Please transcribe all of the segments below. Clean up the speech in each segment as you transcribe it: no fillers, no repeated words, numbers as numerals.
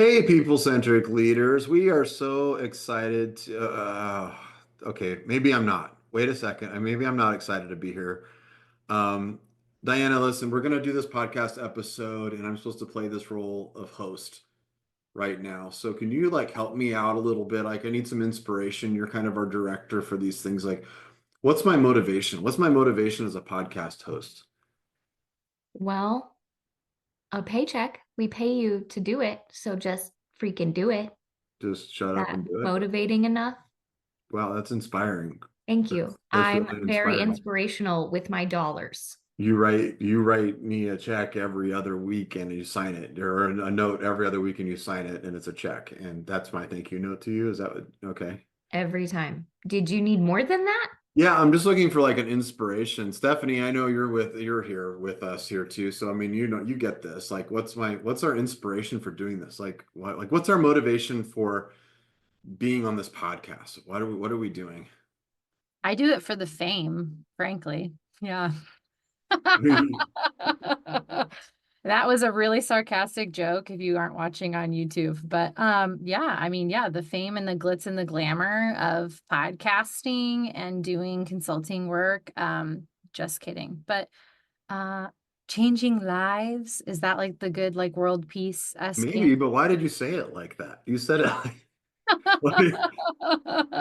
Hey, People Centric leaders. We are so excited to, okay, maybe I'm not. Wait a second. Maybe I'm not excited to be here. Um, Diana, listen, we're going to do this podcast episode, and I'm supposed to play this role of host right now. So can you like help me out a little bit? Like, I need some inspiration. You're kind of our director for these things. Like, what's my motivation? What's my motivation as a podcast host? Well, a paycheck. We pay you to do it, so just freaking do it. Just shut up That and do it? motivating enough? Wow, that's inspiring. Thank That's, you. that's I'm really very inspiring. inspirational with my dollars. You write me a check every other week and you sign it, or a note every other week and you sign it, and it's a check. And that's my thank you note to you. Is that what, okay? Every time. Did you need more than that? Yeah, I'm just looking for like an inspiration. Stephanie, I know you're here with us here too. So I mean, you get this. Like what's our inspiration for doing this? What's our motivation for being on this podcast? What are we doing? I do it for the fame, frankly. Yeah. That was a really sarcastic joke if you aren't watching on YouTube. But yeah, I mean, yeah, the fame and the glitz and the glamour of podcasting and doing consulting work. Just kidding. But changing lives, is that like the good like world peace-esque Maybe, but why did you say it like that? You said it like,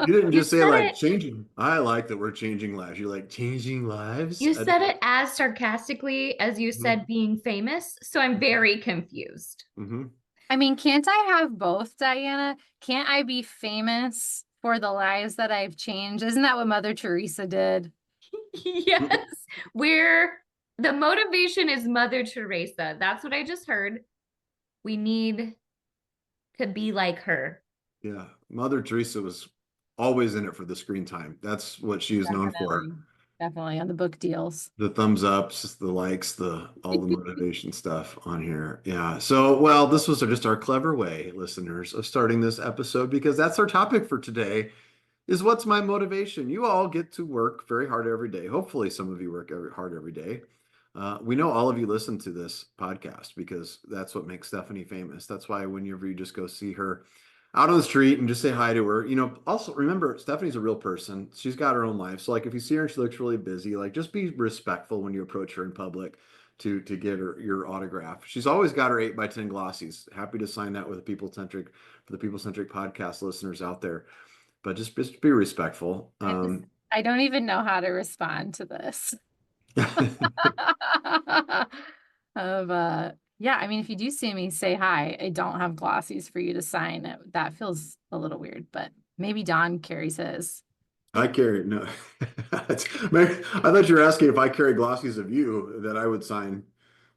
you didn't You just say said like it. changing. I like that we're changing lives. You're like changing lives. You said it as sarcastically as you Mhm. said being famous, so I'm very confused. Mhm. I mean, can't I have both, Diana? Can't I be famous for the lives that I've changed? Isn't that what Mother Teresa did? Yes, we're the motivation is Mother Teresa. That's what I just heard. We need to be like her. Yeah, Mother Teresa was always in it for the screen time. That's what she is known for. Definitely. Definitely on the book deals. The thumbs ups, the likes, the all the motivation stuff on here. Yeah. So, well, this was just our clever way, listeners, of starting this episode because that's our topic for today. Is what's my motivation? You all get to work very hard every day. Hopefully, some of you work hard every day. We know all of you listen to this podcast because that's what makes Stephanie famous. That's why whenever you just go see her out on the street and just say hi to her, also remember Stephanie's a real person. She's got her own life. So like if you see her and she looks really busy, like just be respectful when you approach her in public to get her your autograph. She's always got her 8x10 glossies. Happy to sign that with the People Centric podcast listeners out there, but just be respectful. I don't even know how to respond to this. Of yeah, I mean, if you do see me, say hi. I don't have glossies for you to sign. That feels a little weird, but maybe Don carries his. I carry no. I thought you were asking if I carry glossies of you that I would sign.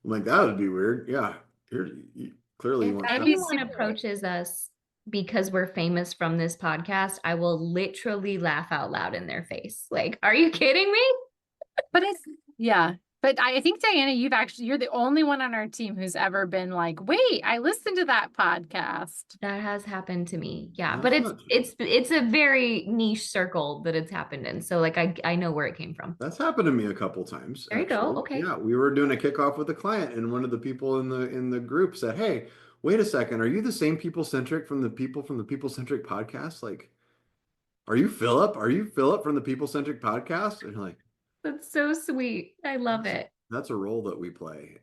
I'm like, that would be weird. Yeah, clearly you If want That'd stuff. be anyone super weird. approaches us because we're famous from this podcast, I will literally laugh out loud in their face. Like, are you kidding me? But it's yeah. But I think Diana, you're the only one on our team who's ever been like, wait, I listened to that podcast. That has happened to me. Yeah, but That's it's not true. it's it's a very niche circle that it's happened in. So like I know where it came from. That's happened to me a couple times, There you go. actually. Okay. Yeah, we were doing a kickoff with a client, and one of the people in the group said, "Hey, wait a second, are you the same people centric from the People Centric podcast? Like, are you Philip? Are you Philip from the People Centric podcast?" And you're like, That's so sweet. I love That's it. that's a role that we play.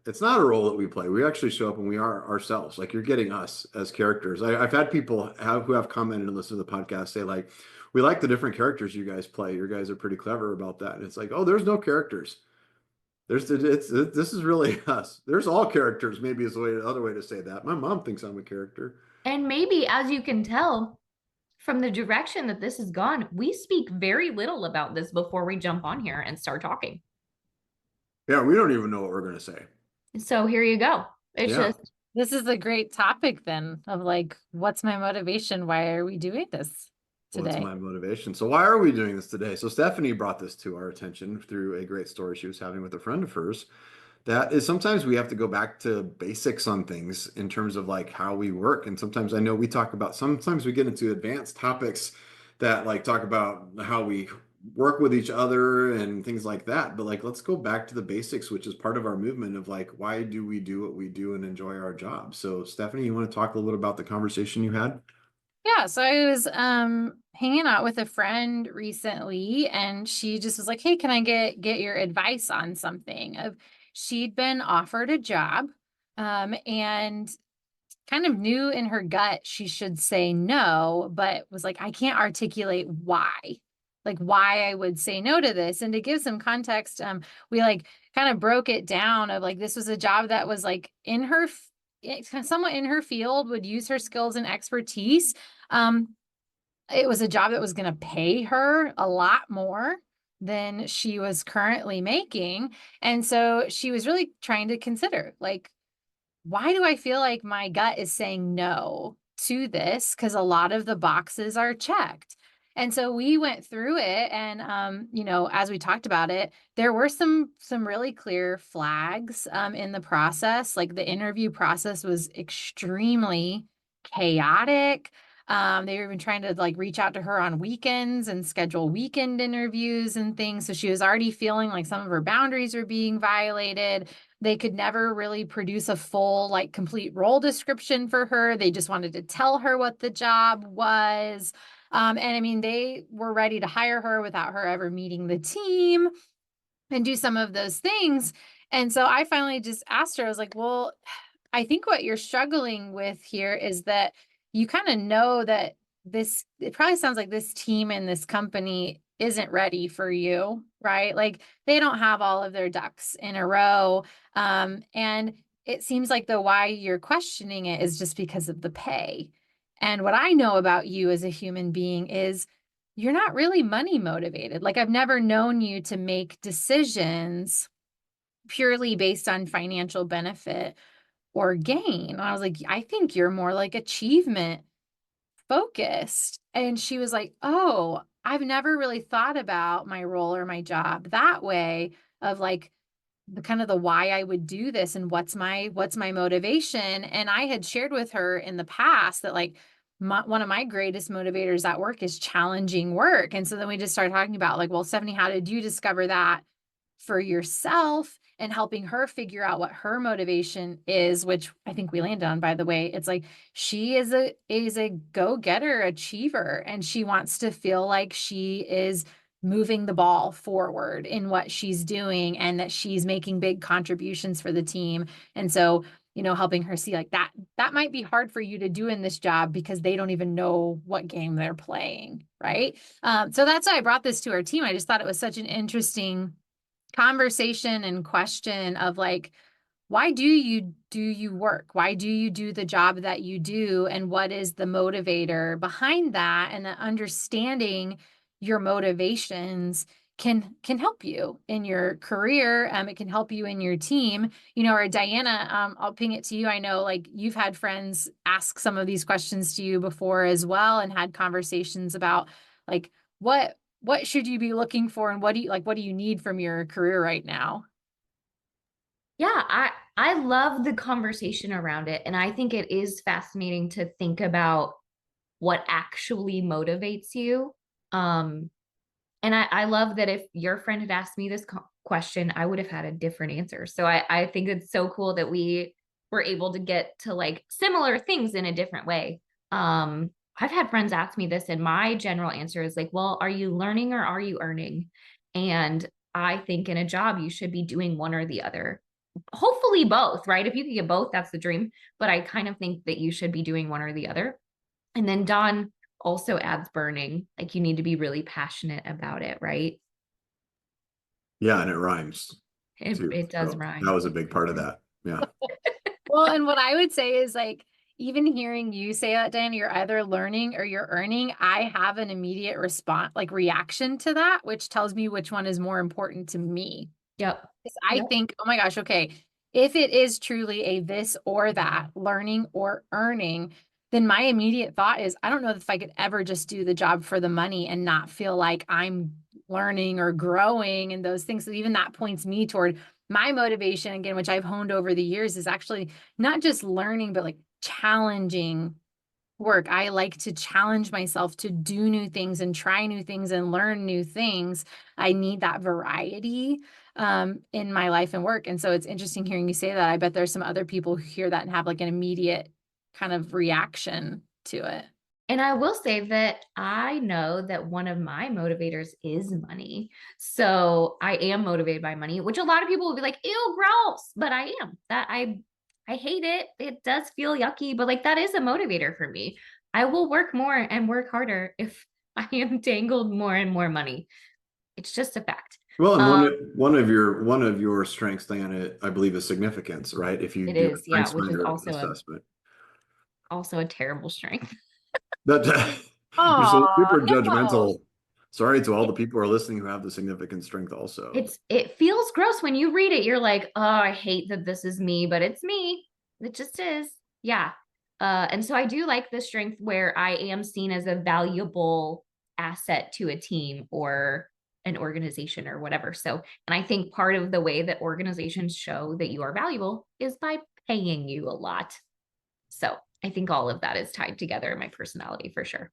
It's not a role that we play. We actually show up and we are ourselves. Like you're getting us as characters. I've had people who have commented and listened to the podcast say like, we like the different characters you guys play. You guys are pretty clever about that. And it's like, oh, there's no characters. This is really us. There's all characters. Maybe is the other way to say that. My mom thinks I'm a character. And maybe as you can tell from the direction that this has gone, we speak very little about this before we jump on here and start talking. Yeah, we don't even know what we're gonna say. So here you go. It's Yeah. just This is a great topic then of like, what's my motivation? Why are we doing this What's today? my motivation? So why are we doing this today? So Stephanie brought this to our attention through a great story she was having with a friend of hers. That is sometimes we have to go back to basics on things in terms of like how we work. And sometimes I know we talk about sometimes we get into advanced topics that like talk about how we work with each other and things like that. But like, let's go back to the basics, which is part of our movement of like, why do we do what we do and enjoy our job? So Stephanie, you want to talk a little bit about the conversation you had? Yeah, so I was hanging out with a friend recently and she just was like, "Hey, can I get your advice on something?" Of she'd been offered a job and kind of knew in her gut she should say no, but was like, I can't articulate why. Like why I would say no to this. And to give some context, we like kind of broke it down of like this was a job that was like in her somewhat in her field, would use her skills and expertise. Um, it was a job that was going to pay her a lot more than she was currently making. And so she was really trying to consider like, why do I feel like my gut is saying no to this? Because a lot of the boxes are checked. And so we went through it and as we talked about it, there were some really clear flags in the process. Like the interview process was extremely chaotic. They were even trying to like reach out to her on weekends and schedule weekend interviews and things. So she was already feeling like some of her boundaries were being violated. They could never really produce a full, like, complete role description for her. They just wanted to tell her what the job was. And I mean, they were ready to hire her without her ever meeting the team and do some of those things. And so I finally just asked her, I was like, well, I think what you're struggling with here is that you kind of know that it probably sounds like this team and this company isn't ready for you, right? Like they don't have all of their ducks in a row. And it seems like the why you're questioning it is just because of the pay. And what I know about you as a human being is you're not really money motivated. Like I've never known you to make decisions purely based on financial benefit or gain. And I was like, I think you're more like achievement focused. And she was like, oh, I've never really thought about my role or my job that way of like the kind of the why I would do this and what's my motivation. And I had shared with her in the past that like one of my greatest motivators at work is challenging work. And so then we just started talking about like, well, Stephanie, how did you discover that for yourself, and helping her figure out what her motivation is, which I think we landed on, by the way. It's like she is a go-getter achiever, and she wants to feel like she is moving the ball forward in what she's doing and that she's making big contributions for the team. And so, helping her see like that might be hard for you to do in this job because they don't even know what game they're playing, right? So that's why I brought this to our team. I just thought it was such an interesting conversation and question of like, why do you work? Why do you do the job that you do? And what is the motivator behind that? And that understanding your motivations can help you in your career. It can help you in your team, or Diana, I'll ping it to you. I know like you've had friends ask some of these questions to you before as well, and had conversations about like, what should you be looking for, and what do you need from your career right now? Yeah, I love the conversation around it, and I think it is fascinating to think about what actually motivates you. And I love that if your friend had asked me this question, I would have had a different answer. So I think it's so cool that we were able to get to like similar things in a different way. I've had friends ask me this, and my general answer is like, well, are you learning or are you earning? And I think in a job, you should be doing one or the other. Hopefully both, right? If you can get both, that's the dream. But I kind of think that you should be doing one or the other. And then Don also adds burning. Like you need to be really passionate about it, right? Yeah, and it rhymes too. It does So that rhyme. was a big part of that. Yeah. Well, and what I would say is like, even hearing you say that, Diana, you're either learning or you're earning, I have an immediate response, like reaction to that, which tells me which one is more important to me. Yep. I think, oh my gosh, okay, if it is truly a this or that, learning or earning, then my immediate thought is, I don't know if I could ever just do the job for the money and not feel like I'm learning or growing and those things. So even that points me toward my motivation again, which I've honed over the years, is actually not just learning, but like challenging work. I like to challenge myself to do new things and try new things and learn new things. I need that variety in my life and work. And so it's interesting hearing you say that. I bet there's some other people who hear that and have like an immediate kind of reaction to it. And I will say that I know that one of my motivators is money. So I am motivated by money, which a lot of people will be like, ew, gross. But I am. I hate it. It does feel yucky, but like that is a motivator for me. I will work more and work harder if I am dangled more and more money. It's just a fact. Well, and Um, one of your strengths, Diana, I believe, is significance, right? If you it do a is, yeah, which is StrengthsFinder assessment, also a terrible strength. that you're so Oh, super no. judgmental. Sorry to all the people who are listening who have the significant strength also. It feels gross when you read it. You're like, oh, I hate that this is me, but it's me. It just is. Yeah. And so I do like the strength where I am seen as a valuable asset to a team or an organization or whatever. So, and I think part of the way that organizations show that you are valuable is by paying you a lot. So I think all of that is tied together in my personality for sure.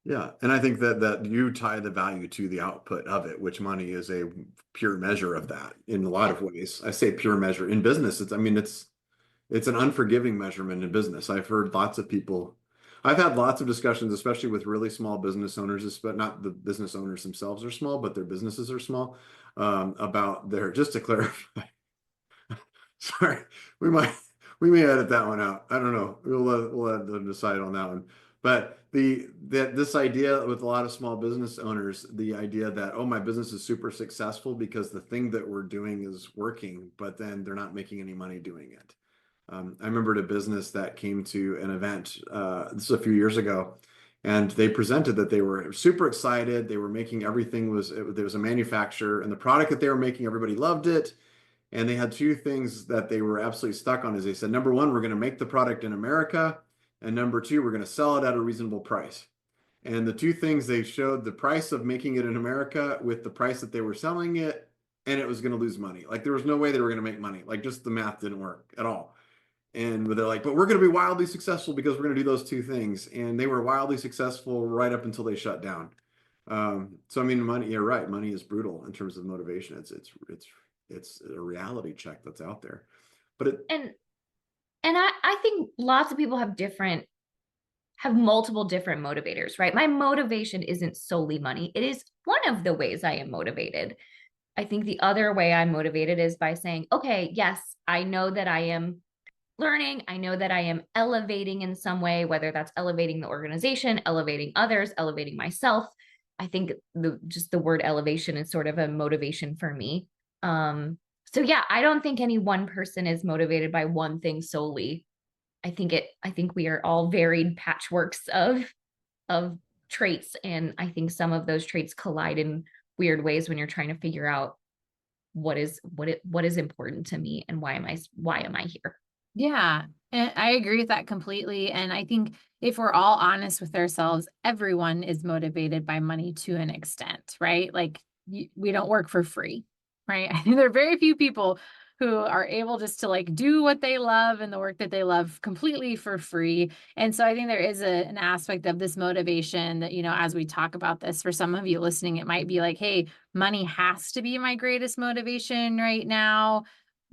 Yeah, and I think that you tie the value to the output of it, which money is a pure measure of that in a lot Yeah. of ways. I say pure measure in business. I mean, it's an unforgiving measurement in business. I've heard lots of people. I've had lots of discussions, especially with really small business owners, but not the business owners themselves are small, but their businesses are small, about their, just to clarify, sorry, we might we may edit that one out. I don't know. We'll let them decide on that one. But this idea with a lot of small business owners, the idea that, oh, my business is super successful because the thing that we're doing is working, but then they're not making any money doing it. I remembered a business that came to an event, this is a few years ago, and they presented that they were super excited. They were making everything there was a manufacturer, and the product that they were making, everybody loved it. And they had two things that they were absolutely stuck on. Is they said, number one, we're going to make the product in America, and number two, we're going to sell it at a reasonable price. And the two things, they showed the price of making it in America with the price that they were selling it, and it was going to lose money. Like there was no way they were going to make money. Like just the math didn't work at all. And they're like, but we're going to be wildly successful because we're going to do those two things. And they were wildly successful right up until they shut down. So I mean, money, you're right. Money is brutal in terms of motivation. It's a reality check that's out there. But And I think lots of people have multiple different motivators, right? My motivation isn't solely money. It is one of the ways I am motivated. I think the other way I'm motivated is by saying, okay, yes, I know that I am learning. I know that I am elevating in some way, whether that's elevating the organization, elevating others, elevating myself. I think just the word elevation is sort of a motivation for me. So yeah, I don't think any one person is motivated by one thing solely. I think we are all varied patchworks of traits, and I think some of those traits collide in weird ways when you're trying to figure out what is important to me and why am I here. Yeah, and I agree with that completely. And I think if we're all honest with ourselves, everyone is motivated by money to an extent, right? Like we don't work for free, right? I think there are very few people who are able just to like do what they love and the work that they love completely for free. And so I think there is an aspect of this motivation that, as we talk about this, for some of you listening, it might be like, hey, money has to be my greatest motivation right now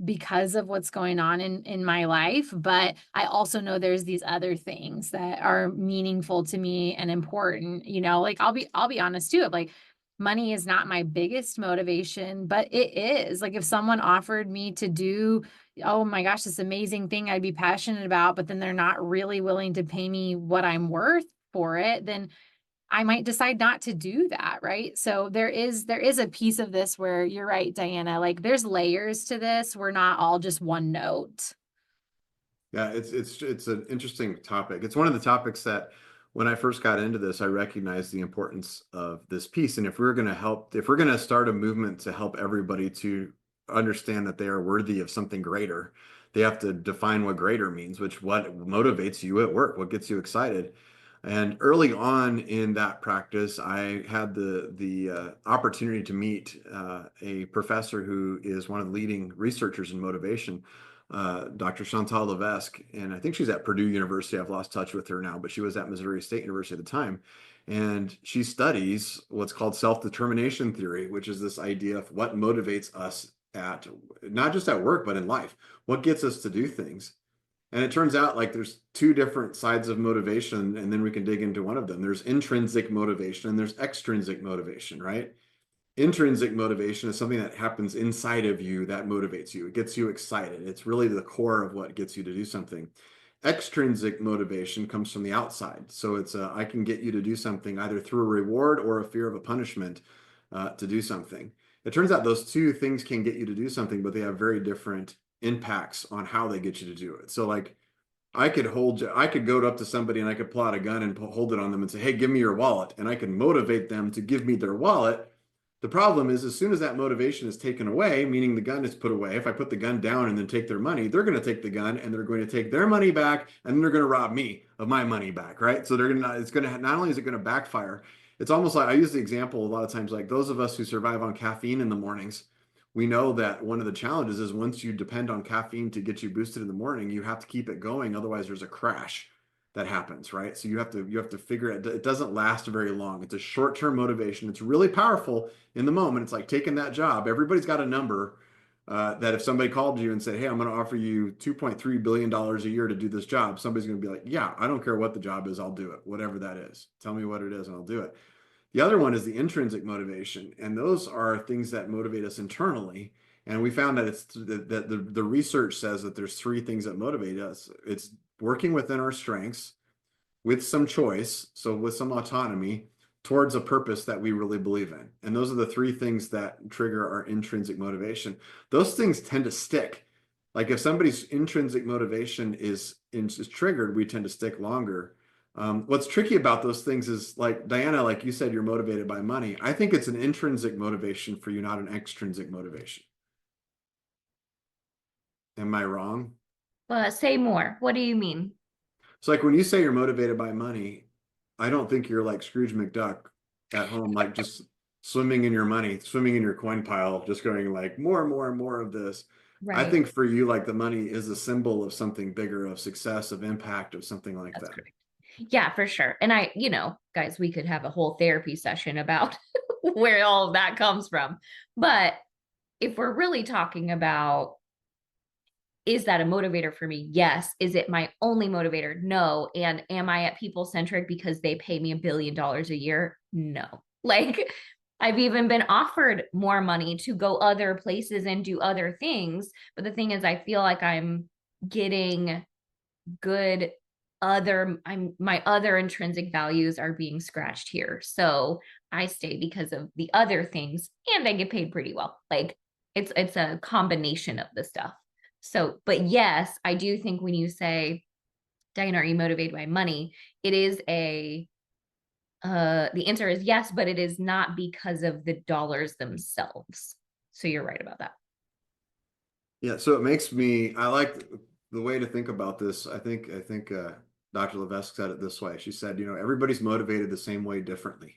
because of what's going on in my life, but I also know there's these other things that are meaningful to me and important. Like I'll be honest too, like money is not my biggest motivation, but it is. Like if someone offered me to do, oh my gosh, this amazing thing I'd be passionate about, but then they're not really willing to pay me what I'm worth for it, then I might decide not to do that, right? So there is a piece of this where you're right, Diana, like there's layers to this. We're not all just one note. yeah, it's an interesting topic. It's one of the topics that when I first got into this, I recognized the importance of this piece. And if we're going to start a movement to help everybody to understand that they are worthy of something greater, they have to define what greater means, what motivates you at work, what gets you excited. And early on in that practice, I had the opportunity to meet a professor who is one of the leading researchers in motivation, Dr. Chantal Levesque, and I think she's at Purdue University. I've lost touch with her now, but she was at Missouri State University at the time. And she studies what's called self-determination theory, which is this idea of what motivates us at not just at work, but in life. What gets us to do things? And it turns out like there's two different sides of motivation, and then we can dig into one of them. There's intrinsic motivation and there's extrinsic motivation, right? Intrinsic motivation is something that happens inside of you that motivates you. It gets you excited. It's really the core of what gets you to do something. Extrinsic motivation comes from the outside. So it's I can get you to do something either through a reward or a fear of a punishment to do something. It turns out those two things can get you to do something, but they have very different impacts on how they get you to do it. So like I could go up to somebody and I could pull out a gun and hold it on them and say, hey, give me your wallet. And I can motivate them to give me their wallet. The problem is, as soon as that motivation is taken away, meaning the gun is put away, if I put the gun down and then take their money, they're going to take the gun and they're going to take their money back and then they're going to rob me of my money back, right? So not only is it going to backfire, it's almost like I use the example a lot of times, like those of us who survive on caffeine in the mornings, we know that one of the challenges is once you depend on caffeine to get you boosted in the morning, you have to keep it going. Otherwise, there's a crash that happens, right? So you have to figure it doesn't last very long. It's a short-term motivation. It's really powerful in the moment. It's like taking that job. Everybody's got a number that if somebody called you and said, hey, I'm going to offer you $2.3 billion a year to do this job, somebody's going to be like, yeah, I don't care what the job is. I'll do it. Whatever that is. Tell me what it is and I'll do it. The other one is the intrinsic motivation. And those are things that motivate us internally. And we found that the research says that there's three things that motivate us. It's working within our strengths with some choice, so with some autonomy towards a purpose that we really believe in. And those are the three things that trigger our intrinsic motivation. Those things tend to stick. Like if somebody's intrinsic motivation is triggered, we tend to stick longer. What's tricky about those things is like Diana, like you said, you're motivated by money. I think it's an intrinsic motivation for you, not an extrinsic motivation. Am I wrong? Say more. What do you mean? So like when you say you're motivated by money, I don't think you're like Scrooge McDuck at home, like just swimming in your money, swimming in your coin pile, just going like more and more and more of this. I Right. think for you, like the money is a symbol of something bigger, of success, of impact, of something like That's that. correct. Yeah, for sure. And guys, we could have a whole therapy session about where all of that comes from. But if we're really talking about, is that a motivator for me? Yes. Is it my only motivator? No. And am I at People Centric because they pay me $1 billion a year? No. Like I've even been offered more money to go other places and do other things. But the thing is, I feel like I'm getting good my other intrinsic values are being scratched here. So I stay because of the other things and I get paid pretty well. Like it's a combination of the stuff. So, but yes, I do think when you say, Diana, are you motivated by money? It is the answer is yes, but it is not because of the dollars themselves. So you're right about that. Yeah, so I like the way to think about this. I think Dr. Levesque said it this way. She said, everybody's motivated the same way differently,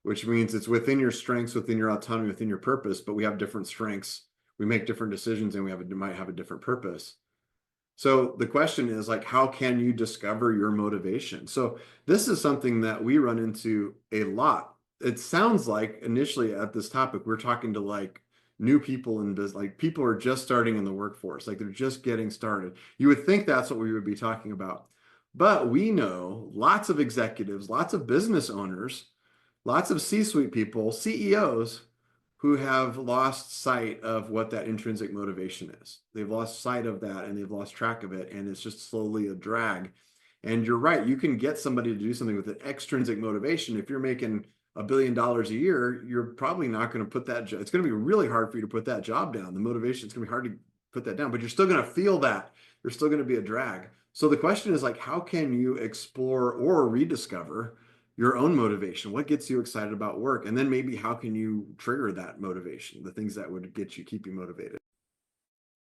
which means it's within your strengths, within your autonomy, within your purpose, but we have different strengths. We make different decisions and might have a different purpose. So the question is like, how can you discover your motivation? So this is something that we run into a lot. It sounds like initially at this topic, we're talking to like new people in business, like people are just starting in the workforce, like they're just getting started. You would think that's what we would be talking about. But we know lots of executives, lots of business owners, lots of C-suite people, CEOs who have lost sight of what that intrinsic motivation is. They've lost sight of that and they've lost track of it, and it's just slowly a drag. And you're right, you can get somebody to do something with an extrinsic motivation. If you're making $1 billion a year, you're probably not going to put that job. It's going to be really hard for you to put that job down. The motivation, it's going to be hard to put that down, but you're still going to feel that. There's still going to be a drag. So the question is like, how can you explore or rediscover your own motivation? What gets you excited about work? And then maybe how can you trigger that motivation, the things that would keep you motivated?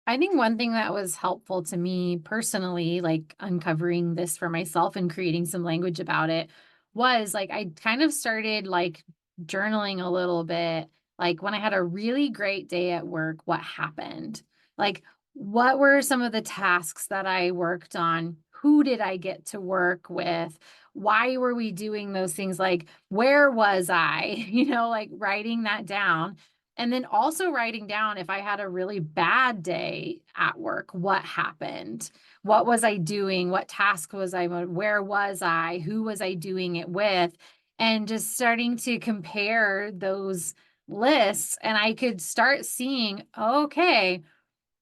I think one thing that was helpful to me personally, like uncovering this for myself and creating some language about it, was like I kind of started like journaling a little bit. Like when I had a really great day at work, what happened? Like what were some of the tasks that I worked on? Who did I get to work with? Why were we doing those things? Like, where was I? Like writing that down. And then also writing down if I had a really bad day at work, what happened? What was I doing? What task was I? Where was I? Who was I doing it with? And just starting to compare those lists. And I could start seeing, okay,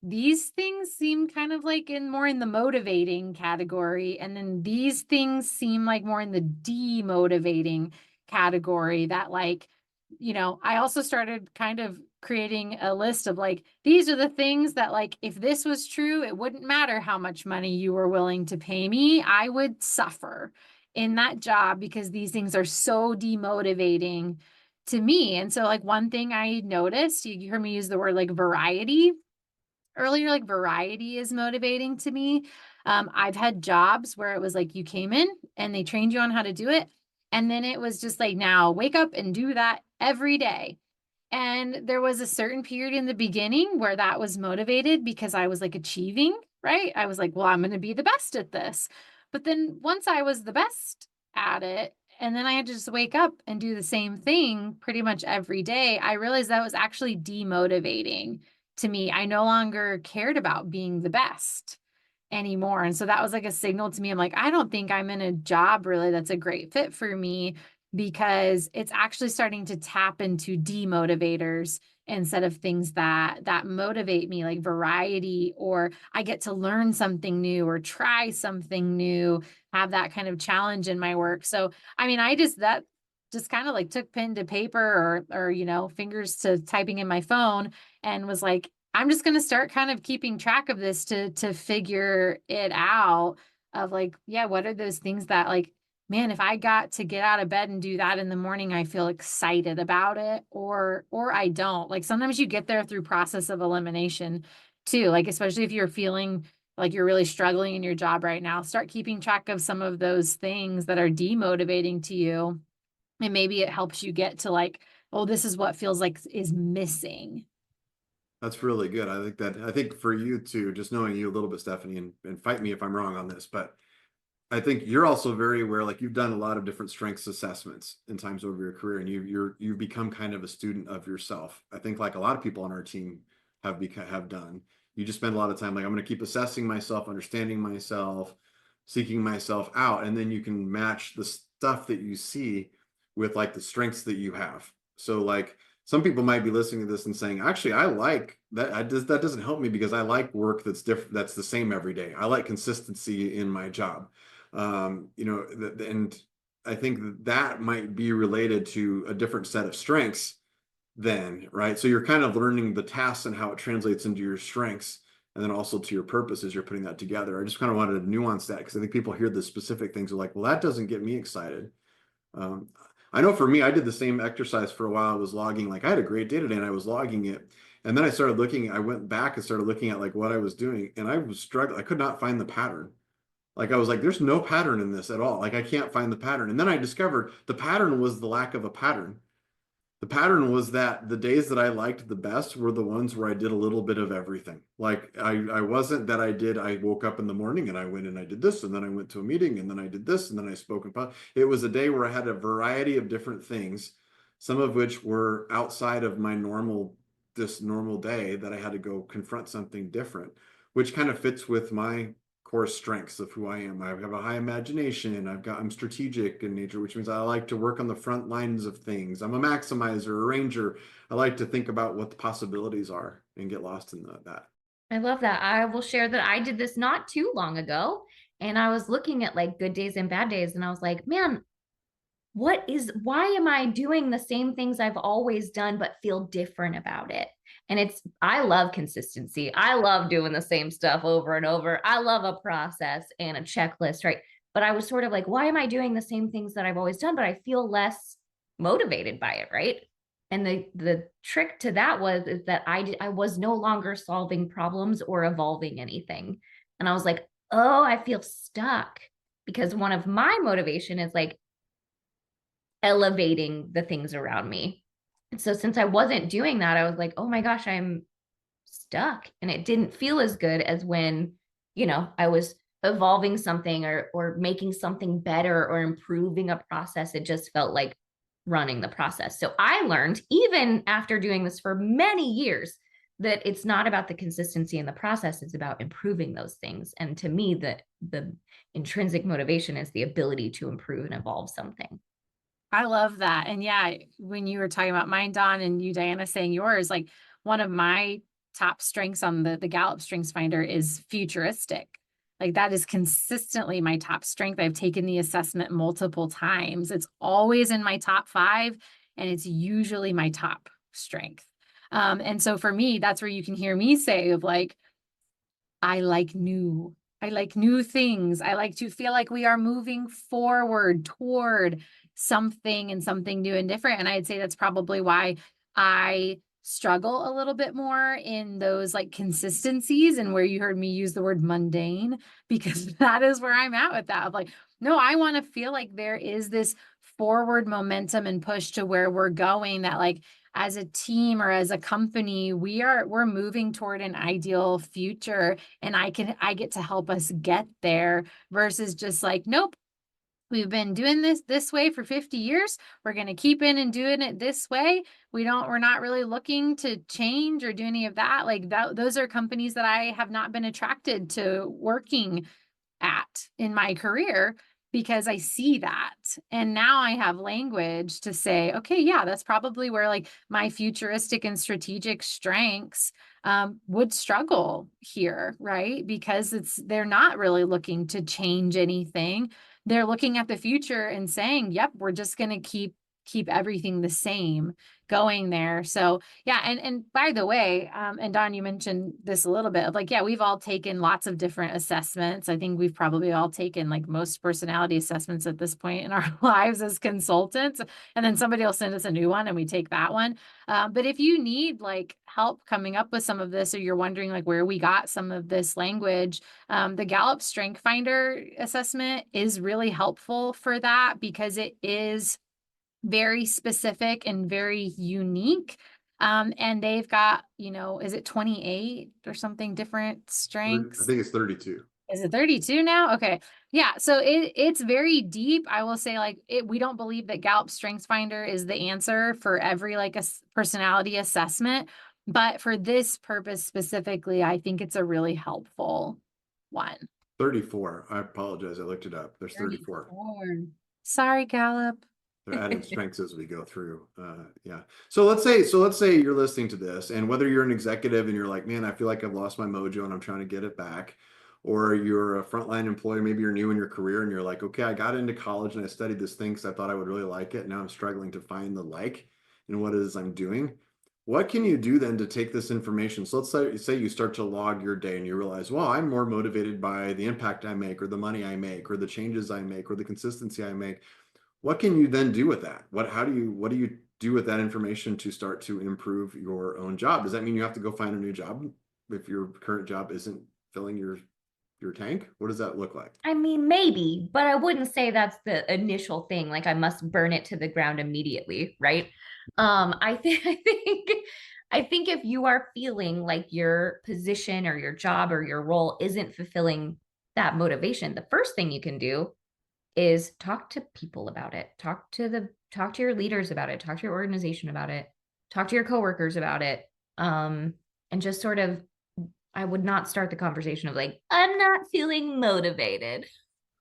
these things seem kind of like more in the motivating category. And then these things seem like more in the demotivating category that I also started kind of creating a list of these are the things that if this was true, it wouldn't matter how much money you were willing to pay me. I would suffer in that job because these things are so demotivating to me. And so one thing I noticed, you heard me use the word variety earlier, variety is motivating to me. I've had jobs where it was you came in and they trained you on how to do it. And then it was just now wake up and do that every day. And there was a certain period in the beginning where that was motivated because I was achieving, right? I was well, I'm going to be the best at this. But then once I was the best at it, and then I had to just wake up and do the same thing pretty much every day, I realized that was actually demotivating to me. I no longer cared about being the best anymore. And so that was a signal to me. I'm I don't think I'm in a job really that's a great fit for me because it's actually starting to tap into demotivators instead of things that motivate me, like variety, or I get to learn something new or try something new, have that kind of challenge in my work. So, I mean, that just kind of took pen to paper or fingers to typing in my phone and was I'm just going to start kind of keeping track of this to figure it out of yeah, what are those things that man, if I got to get out of bed and do that in the morning, I feel excited about it or I don't. Sometimes you get there through process of elimination too, especially if you're feeling like you're really struggling in your job right now, start keeping track of some of those things that are demotivating to you. And maybe it helps you get to oh, this is what feels like is missing. That's really good. I think for you too, just knowing you a little bit, Stephanie, and fight me if I'm wrong on this, but I think you're also very aware, you've done a lot of different strengths assessments in times over your career, and you've become kind of a student of yourself. I think a lot of people on our team have done. You just spend a lot of time I'm going to keep assessing myself, understanding myself, seeking myself out, and then you can match the stuff that you see with the strengths that you have. So some people might be listening to this and saying, actually, I like that. That doesn't help me because I like work that's different, that's the same every day. I like consistency in my job. And I think that might be related to a different set of strengths then, right? So you're kind of learning the tasks and how it translates into your strengths and then also to your purpose as you're putting that together. I just kind of wanted to nuance that because I think people hear the specific things are well, that doesn't get me excited. I know for me, I did the same exercise for a while. I was logging, I had a great day today and I was logging it. And then I went back and started looking at what I was doing and I was struggling. I could not find the pattern. I was there's no pattern in this at all. I can't find the pattern. And then I discovered the pattern was the lack of a pattern. The pattern was that the days that I liked the best were the ones where I did a little bit of everything. I wasn't that I woke up in the morning and I went and I did this, and then I went to a meeting and then I did this, and then I spoke about it. Was a day where I had a variety of different things, some of which were outside of my this normal day that I had to go confront something different, which kind of fits with my core strengths of who I am. I have a high imagination. I'm strategic in nature, which means I like to work on the front lines of things. I'm a maximizer, a ranger. I like to think about what the possibilities are and get lost in that. I love that. I will share that I did this not too long ago, and I was looking at good days and bad days, and I was man, why am I doing the same things I've always done, but feel different about it? And I love consistency. I love doing the same stuff over and over. I love a process and a checklist, right? But I was sort of why am I doing the same things that I've always done, but I feel less motivated by it, right? And the trick to that is that I was no longer solving problems or evolving anything. And I was oh, I feel stuck because one of my motivation is elevating the things around me. And so since I wasn't doing that, I was oh my gosh, I'm stuck, and it didn't feel as good as when, I was evolving something or making something better or improving a process. It just felt like running the process. So I learned, even after doing this for many years, that it's not about the consistency in the process, it's about improving those things. And to me, the intrinsic motivation is the ability to improve and evolve something. I love that. And yeah, when you were talking about mine, Dawn, and you, Diana, saying yours, like one of my top strengths on the Gallup Strengths Finder is futuristic. Like that is consistently my top strength. I've taken the assessment multiple times. It's always in my top 5, and it's usually my top strength. And so for me, that's where you can hear me say of like, I like new things. I like to feel like we are moving forward toward something and something new and different. And I'd say that's probably why I struggle a little bit more in those like consistencies, and where you heard me use the word mundane, because that is where I'm at with that. Of like, no, I want to feel like there is this forward momentum and push to where we're going, that like as a team or as a company, we're moving toward an ideal future, and I get to help us get there, versus just like, nope, we've been doing this way for 50 years. We're going to keep in and doing it this way. We're not really looking to change or do any of that. Like that, those are companies that I have not been attracted to working at in my career, because I see that. And now I have language to say, okay, yeah, that's probably where like my futuristic and strategic strengths would struggle here, right? Because they're not really looking to change anything. They're looking at the future and saying, yep, we're just going to keep everything the same going there. So yeah. And by the way, and Don, you mentioned this a little bit of like, yeah, we've all taken lots of different assessments. I think we've probably all taken like most personality assessments at this point in our lives as consultants. And then somebody will send us a new one and we take that one. But if you need like help coming up with some of this, or you're wondering like where we got some of this language, the Gallup Strength Finder assessment is really helpful for that, because it is very specific and very unique. And they've got, is it 28 or something different strengths? I think it's 32. Is it 32 now? Okay. Yeah. So it's very deep. I will say like we don't believe that Gallup Strengths Finder is the answer for every like a personality assessment. But for this purpose specifically, I think it's a really helpful one. 34. I apologize. I looked it up. There's 34. Sorry, Gallup. They're adding strengths as we go through. Yeah. So let's say you're listening to this, and whether you're an executive and you're like, man, I feel like I've lost my mojo and I'm trying to get it back, or you're a frontline employee, maybe you're new in your career and you're like, okay, I got into college and I studied this thing because I thought I would really like it. Now I'm struggling to find the like in what it is I'm doing. What can you do then to take this information? So let's say you start to log your day and you realize, well, I'm more motivated by the impact I make, or the money I make, or the changes I make, or the consistency I make. What can you then do with that? What do you do with that information to start to improve your own job? Does that mean you have to go find a new job if your current job isn't filling your tank? What does that look like? I mean, maybe, but I wouldn't say that's the initial thing. Like I must burn it to the ground immediately, right? I think if you are feeling like your position or your job or your role isn't fulfilling that motivation, the first thing you can do is talk to people about it. Talk to your leaders about it. Talk to your organization about it. Talk to your coworkers about it. And just sort of, I would not start the conversation of like, I'm not feeling motivated.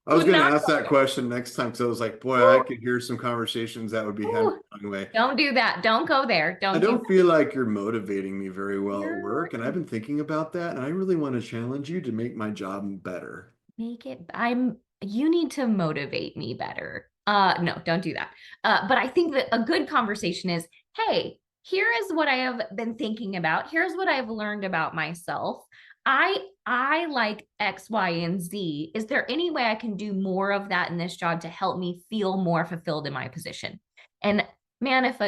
I was going to ask that question next time, because I was like, boy, I could hear some conversations that would be headed the wrong way. Don't do that. Don't go there. I don't feel like you're motivating me very well at work, and I've been thinking about that, and I really want to challenge you to make my job better. You need to motivate me better. No, don't do that. But I think that a good conversation is, hey, here is what I have been thinking about. Here's what I've learned about myself. I like X, Y, and Z. Is there any way I can do more of that in this job to help me feel more fulfilled in my position? And man, if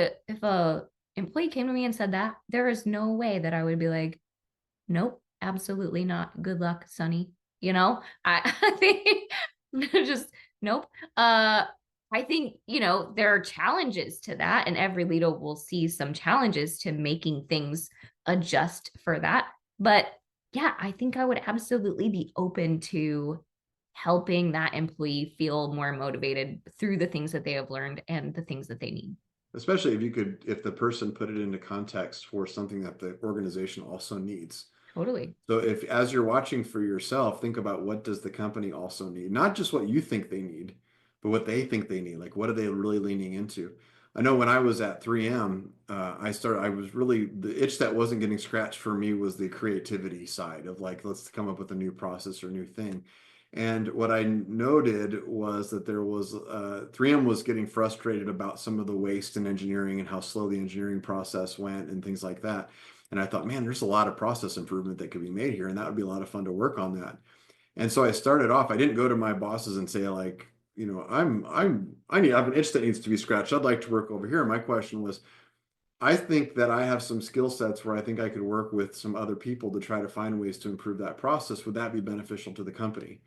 a employee came to me and said that, there is no way that I would be like, nope, absolutely not. Good luck, Sonny. I think just nope. I think, there are challenges to that, and every leader will see some challenges to making things adjust for that. But yeah, I think I would absolutely be open to helping that employee feel more motivated through the things that they have learned and the things that they need. Especially if the person put it into context for something that the organization also needs. Totally. So if, as you're watching for yourself, think about what does the company also need? Not just what you think they need, but what they think they need. Like, what are they really leaning into? I know when I was at 3M, I was really, the itch that wasn't getting scratched for me was the creativity side of like, let's come up with a new process or new thing. And what I noted was that 3M was getting frustrated about some of the waste in engineering and how slow the engineering process went and things like that. And I thought, man, there's a lot of process improvement that could be made here, and that would be a lot of fun to work on that. And so I started off, I didn't go to my bosses and say like, I have an itch that needs to be scratched. I'd like to work over here. My question was, I think that I have some skill sets where I think I could work with some other people to try to find ways to improve that process. Would that be beneficial to the company?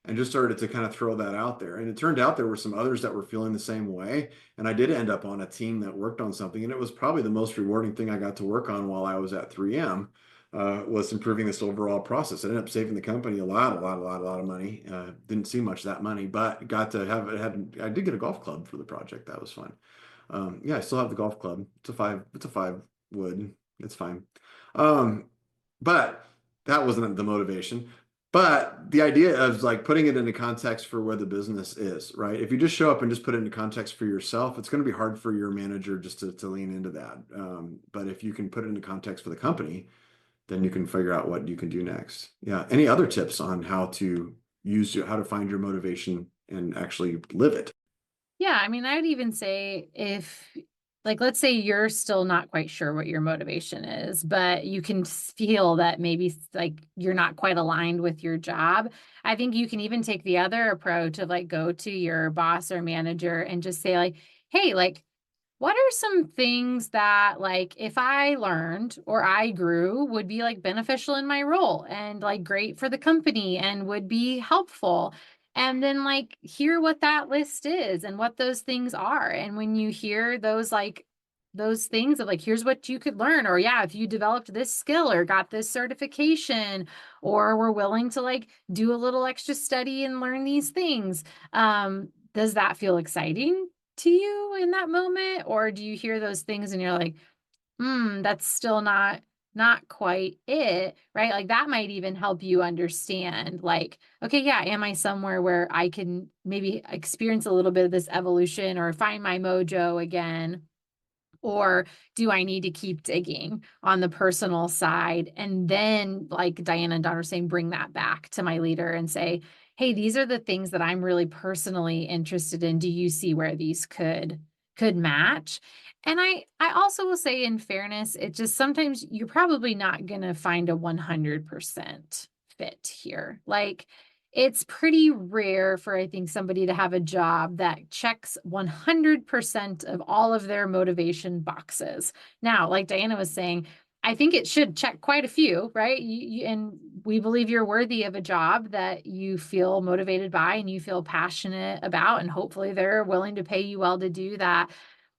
And just started to kind of throw that out there. And it turned out there were some others that were feeling the same way. And I did end up on a team that worked on something. And it was probably the most rewarding thing I got to work on while I was at 3M, was improving this overall process. It ended up saving the company a lot of money. Didn't see much of that money, but got to have it. I did get a golf club for the project. That was fun. Yeah, I still have the golf club. It's a 5 wood. It's fine. But that wasn't the motivation. But the idea of like putting it into context for where the business is, right? If you just show up and just put it into context for yourself, it's going to be hard for your manager just to lean into that. But if you can put it into context for the company, then you can figure out what you can do next. Yeah. Any other tips on how to how to find your motivation and actually live it? Yeah, I mean, I would even say if, like, let's say you're still not quite sure what your motivation is, but you can feel that maybe like you're not quite aligned with your job. I think you can even take the other approach of like go to your boss or manager and just say like, hey, like, what are some things that like if I learned or I grew would be like beneficial in my role and like great for the company and would be helpful? And then like hear what that list is and what those things are. And when you hear those like those things of like here's what you could learn, or yeah, if you developed this skill or got this certification or were willing to like do a little extra study and learn these things, does that feel exciting to you in that moment? Or do you hear those things and you're like, that's still not quite it, right? Like that might even help you understand like, okay, yeah, am I somewhere where I can maybe experience a little bit of this evolution or find my mojo again? Or do I need to keep digging on the personal side? And then, like Diana and Don were saying, bring that back to my leader and say, hey, these are the things that I'm really personally interested in. Do you see where these could match? And I also will say in fairness, it just sometimes you're probably not going to find a 100% fit here. Like it's pretty rare for, I think, somebody to have a job that checks 100% of all of their motivation boxes. Now, like Diana was saying, I think it should check quite a few, right? And we believe you're worthy of a job that you feel motivated by and you feel passionate about, and hopefully they're willing to pay you well to do that.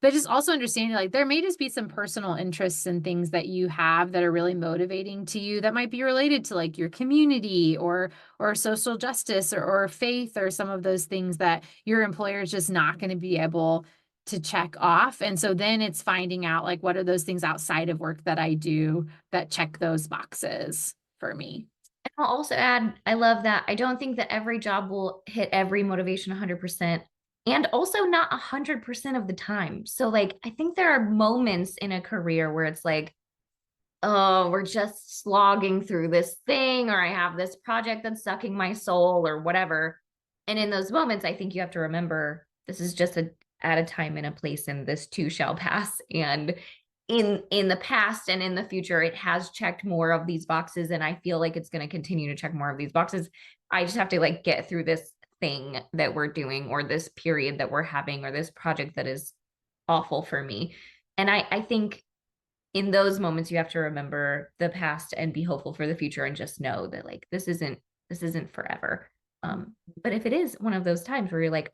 But just also understanding like there may just be some personal interests and things that you have that are really motivating to you that might be related to like your community or social justice or faith or some of those things that your employer is just not going to be able to check off. And so then it's finding out like what are those things outside of work that I do that check those boxes for me. And I'll also add, I love that. I don't think that every job will hit every motivation 100%, and also not 100% of the time. So, like, I think there are moments in a career where it's like, oh, we're just slogging through this thing, or I have this project that's sucking my soul, or whatever. And in those moments, I think you have to remember this is just at a time and a place, and this too shall pass. And in the past and in the future, it has checked more of these boxes, and I feel like it's going to continue to check more of these boxes. I just have to like get through this thing that we're doing, or this period that we're having, or this project that is awful for me. And I think in those moments you have to remember the past and be hopeful for the future, and just know that like this isn't forever. But if it is one of those times where you're like,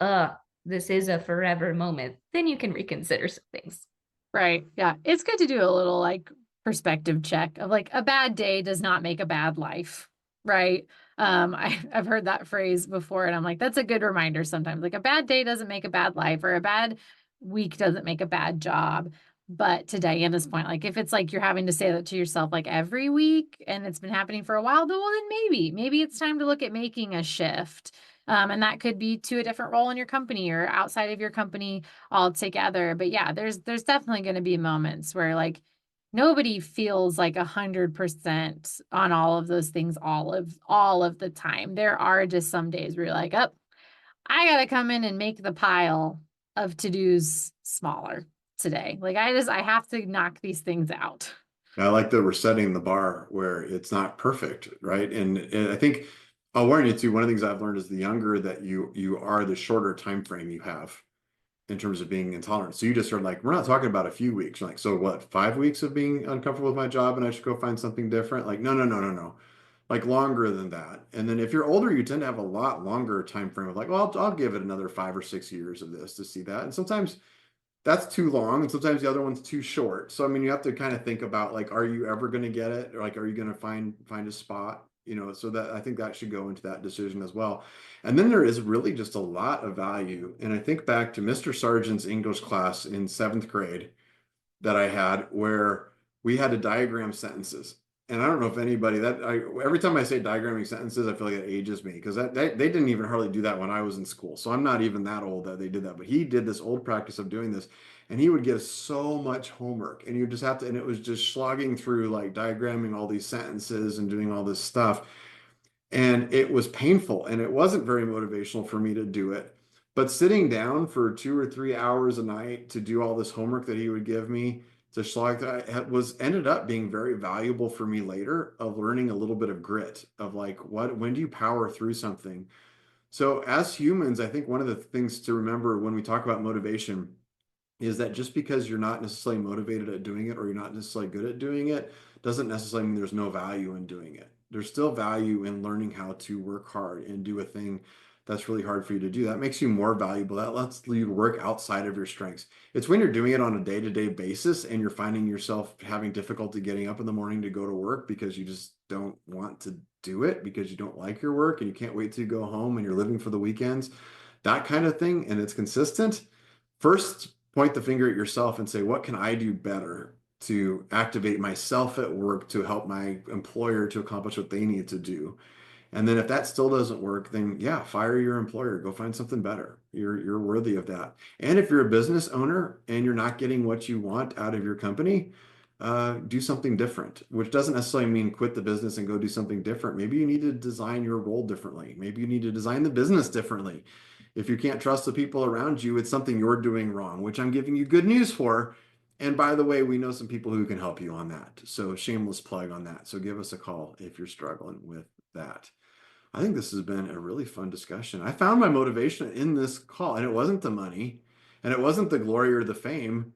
this is a forever moment, then you can reconsider some things. Right. Yeah. It's good to do a little like perspective check of like a bad day does not make a bad life, right? I've heard that phrase before, and I'm like, that's a good reminder sometimes. Like a bad day doesn't make a bad life, or a bad week doesn't make a bad job. But to Diana's point, like if it's like you're having to say that to yourself like every week and it's been happening for a while, then well, then maybe it's time to look at making a shift. And that could be to a different role in your company or outside of your company altogether. But yeah, there's definitely going to be moments where like nobody feels like 100% on all of those things all of the time. There are just some days where you're like, oh, I gotta come in and make the pile of to-dos smaller today. Like I have to knock these things out. I like that we're setting the bar where it's not perfect, right? And I think I'll warn you too, one of the things I've learned is the younger that you are, the shorter time frame you have in terms of being intolerant. So you just are like, we're not talking about a few weeks. You're like, so what, 5 weeks of being uncomfortable with my job and I should go find something different? Like, no. Like longer than that. And then if you're older, you tend to have a lot longer time frame of like, well, I'll give it another 5 or 6 years of this to see that. And sometimes that's too long, and sometimes the other one's too short. So I mean, you have to kind of think about like, are you ever going to get it? Or like, are you going to find a spot? So that I think that should go into that decision as well. And then there is really just a lot of value. And I think back to Mr. Sargent's English class in seventh grade that I had where we had to diagram sentences. And I don't know if anybody every time I say diagramming sentences, I feel like it ages me because they didn't even hardly do that when I was in school. So I'm not even that old that they did that, but he did this old practice of doing this, and he would give so much homework, and you just have to, and it was just slogging through like diagramming all these sentences and doing all this stuff. And it was painful and it wasn't very motivational for me to do it. But sitting down for 2 or 3 hours a night to do all this homework that he would give me to slog that was ended up being very valuable for me later of learning a little bit of grit of like when do you power through something. So as humans, I think one of the things to remember when we talk about motivation is that just because you're not necessarily motivated at doing it or you're not necessarily good at doing it doesn't necessarily mean there's no value in doing it. There's still value in learning how to work hard and do a thing that's really hard for you to do. That makes you more valuable. That lets you work outside of your strengths. It's when you're doing it on a day-to-day basis and you're finding yourself having difficulty getting up in the morning to go to work because you just don't want to do it because you don't like your work and you can't wait to go home and you're living for the weekends, that kind of thing, and it's consistent. First, point the finger at yourself and say, what can I do better to activate myself at work to help my employer to accomplish what they need to do? And then if that still doesn't work, then yeah, fire your employer, go find something better. You're worthy of that. And if you're a business owner and you're not getting what you want out of your company, do something different, which doesn't necessarily mean quit the business and go do something different. Maybe you need to design your role differently. Maybe you need to design the business differently. If you can't trust the people around you, it's something you're doing wrong, which I'm giving you good news for. And by the way, we know some people who can help you on that. So shameless plug on that. So give us a call if you're struggling with that. I think this has been a really fun discussion. I found my motivation in this call, and it wasn't the money, and it wasn't the glory or the fame.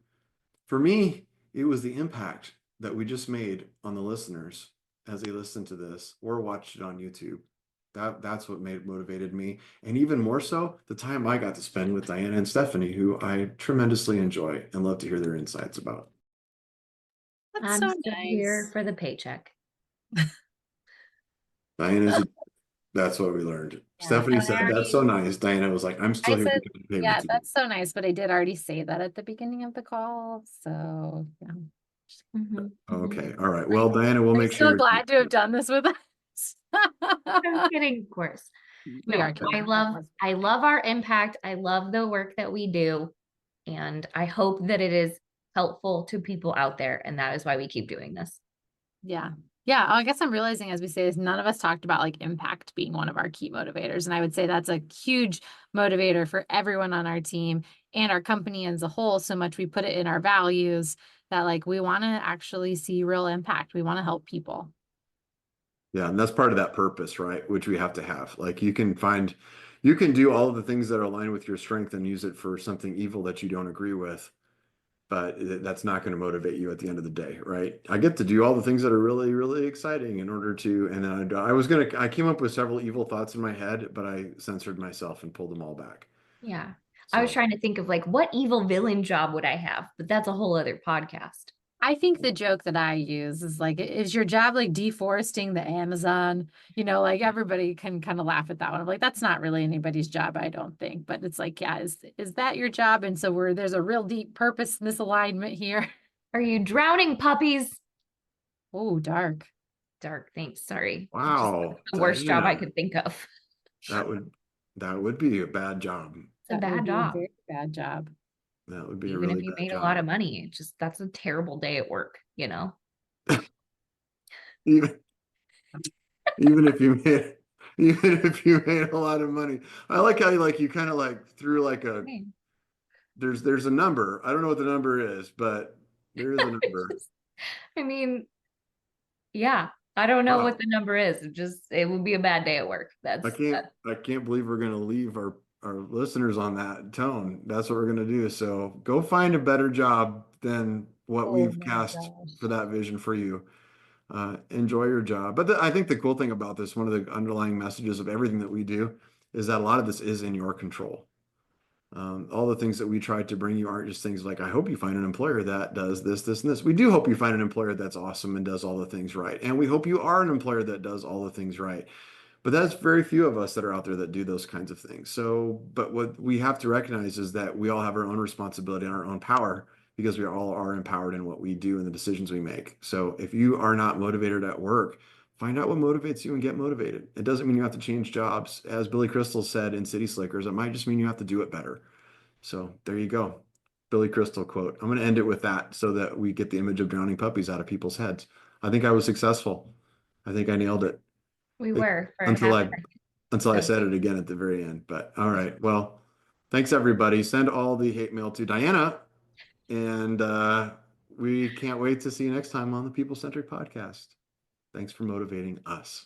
For me, it was the impact that we just made on the listeners as they listened to this or watched it on YouTube. That's what motivated me. And even more so, the time I got to spend with Diana and Stephanie, who I tremendously enjoy and love to hear their insights about. That's I'm so still here nice. for the paycheck. That's what we learned. Yeah, Stephanie and I said, that's so nice. Diana was like, I'm still I here said, because you pay me yeah, to do that's so nice, but I did already say that at the beginning of the call. So yeah. Mhm, mhm. Okay. All right. Well, Diana, we'll Are you make sure still you're glad to have done this with us? I'm kidding, of course. We are No, kidding. I love our impact. I love the work that we do. And I hope that it is helpful to people out there. And that is why we keep doing this. Yeah. Yeah. I guess I'm realizing as we say this, none of us talked about like impact being one of our key motivators. And I would say that's a huge motivator for everyone on our team and our company as a whole. So much we put it in our values that like we want to actually see real impact. We want to help people. Yeah, and that's part of that purpose, right? Which we have to have. Like you can do all of the things that are aligned with your strength and use it for something evil that you don't agree with, but that's not going to motivate you at the end of the day, right? I get to do all the things that are really, really exciting in order to, and then I came up with several evil thoughts in my head, but I censored myself and pulled them all back. Yeah. I was So trying to think of like what evil villain job would I have, but that's a whole other podcast. I think the joke that I use is like, is your job like deforesting the Amazon? Like everybody can kind of laugh at that one. I'm like, that's not really anybody's job, I don't think. But it's like, yeah, is that your job? And so there's a real deep purpose misalignment here. Are you drowning puppies? Oh, dark. Dark, thanks. Sorry. Just Wow, the worst job I Diana, could think of. that would that would be a bad job. It's a That would bad be a job. very bad job. That would be a Even really if you bad made a lot job. of money, that's a terrible day at work, Even even if you made even if you made a lot of money. I like how you kind of like threw like a Okay. there's a number. I don't know what the number is, but there is a number. I mean, yeah, I don't know what Wow. the number is. It would be a bad day at work. I can't I can't believe we're gonna leave our listeners on that tone. That's what we're gonna do. So go find a better job than what Oh we've my cast for gosh. that vision for you. Enjoy your job. But I think the cool thing about this, one of the underlying messages of everything that we do, is that a lot of this is in your control. All the things that we try to bring you aren't just things like, I hope you find an employer that does this, this, and this. We do hope you find an employer that's awesome and does all the things right. And we hope you are an employer that does all the things right. But that's very few of us that are out there that do those kinds of things. So, but what we have to recognize is that we all have our own responsibility and our own power because we all are empowered in what we do and the decisions we make. So if you are not motivated at work, find out what motivates you and get motivated. It doesn't mean you have to change jobs. As Billy Crystal said in City Slickers, it might just mean you have to do it better. So there you go. Billy Crystal quote. I'm going to end it with that so that we get the image of drowning puppies out of people's heads. I think I was successful. I think I nailed it. we were for Until half. I said it again at the very end. But all right. Well, thanks everybody. Send all the hate mail to Diana. And we can't wait to see you next time on the People Centric Podcast. Thanks for motivating us.